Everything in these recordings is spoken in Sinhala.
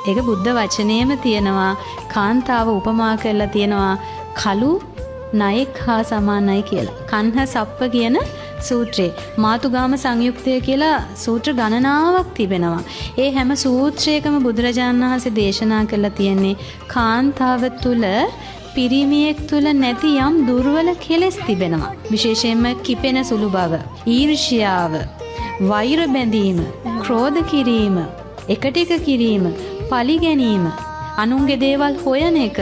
ඒක බුද්ධ වචනේම තියෙනවා. කාන්තාව උපමා කරලා තියෙනවා කළු නයෙක් හා සමානයි කියලා. කන්හ සප්ප කියන සූත්‍රේ මාතුගාම සංයුක්තය කියලා සූත්‍ර ගණනාවක් තිබෙනවා. ඒ හැම සූත්‍රයකම බුදුරජාණන් වහන්සේ දේශනා කරලා තියෙන්නේ කාන්තාව තුල පිරිමියෙක් තුල නැති යම් දුර්වල කෙලෙස් තිබෙනවා. විශේෂයෙන්ම කිපෙන සුළු බව, ඊර්ෂ්‍යාව, වෛර බැඳීම, ක්‍රෝධ කිරීම, එකට එක කිරීම, පලි ගැනීම, අනුන්ගේ දේවල් හොයන එක,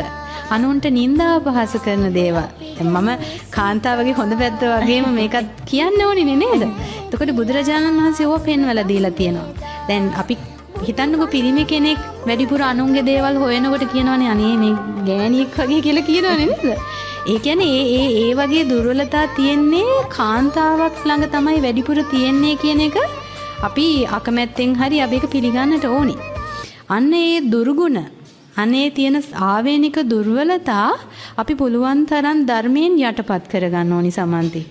අනුන්ට නින්දා අපහාස කරන දේවල්. මම කාන්තාවගේ හොඳ පැත්ත වගේම මේකත් කියන්න ඕනේ නේද? එතකොට බුදුරජාණන් වහන්සේ ඕවා පෙන්වලා දීලා තියෙනවා. දැන් අපි හිතන්නකෝ පිරිමි කෙනෙක් වැඩිපුර අනුන්ගේ දේවල් හොයනකොට කියනවනේ අනේ මේ ගෑණියෙක් වගේ කියලා කියනවනේ නේද? ඒ කියන්නේ ඒ වගේ දුර්වලතා තියෙන්නේ කාන්තාවක් ළඟ තමයි වැඩිපුර තියෙන්නේ කියන එක අපි අකමැත්තෙන් හරි අපි ඒක පිළිගන්නට ඕනේ. අන්න ඒ දුර්ගුණ අනේ තියෙන ආවේනික දුර්වලතා අපි පුළුවන් තරම් ධර්මයෙන් යටපත් කරගන්න ඕනි සමන්ති.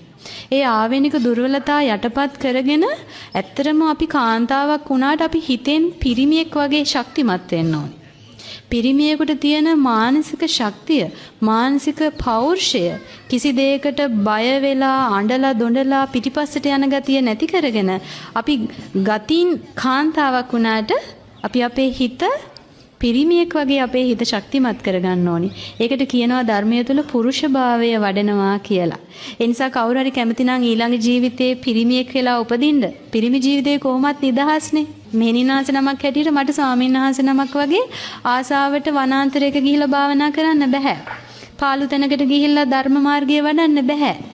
ඒ ආවේනික දුර්වලතා යටපත් කරගෙන ඇත්තටම අපි කාන්තාවක් වුණාට අපි හිතෙන් පිරිමියෙක් වගේ ශක්තිමත් වෙන්න ඕනි. පිරිමියෙකුට තියෙන මානසික ශක්තිය, මානසික පෞරුෂය කිසි දෙයකට බය වෙලා අඬලා දොඬලා පිටිපස්සට යන ගතිය නැති කරගෙන අපි ගතින් කාන්තාවක් වුණාට අපි අපේ හිත පිරිමියෙක් වගේ අපේ හිත ශක්තිමත් කරගන්න ඕනි. ඒකට කියනවා ධර්මයේ තුල පුරුෂභාවය වඩනවා කියලා. ඒ නිසා කවුරු හරි කැමති නම් ඊළඟ ජීවිතේ පිරිමියෙක් වෙලා උපදින්න. පිරිමි ජීවිතේ කොහොමත් නිදහස්නේ. මෙහෙණිනාස නමක් හැටියට මට ස්වාමීන් වහන්සේ නමක් වගේ ආසාවට වනාන්තරයක ගිහිලා භාවනා කරන්න බෑ. පාළු තැනකට ගිහිල්ලා ධර්ම මාර්ගය වඩන්න බෑ.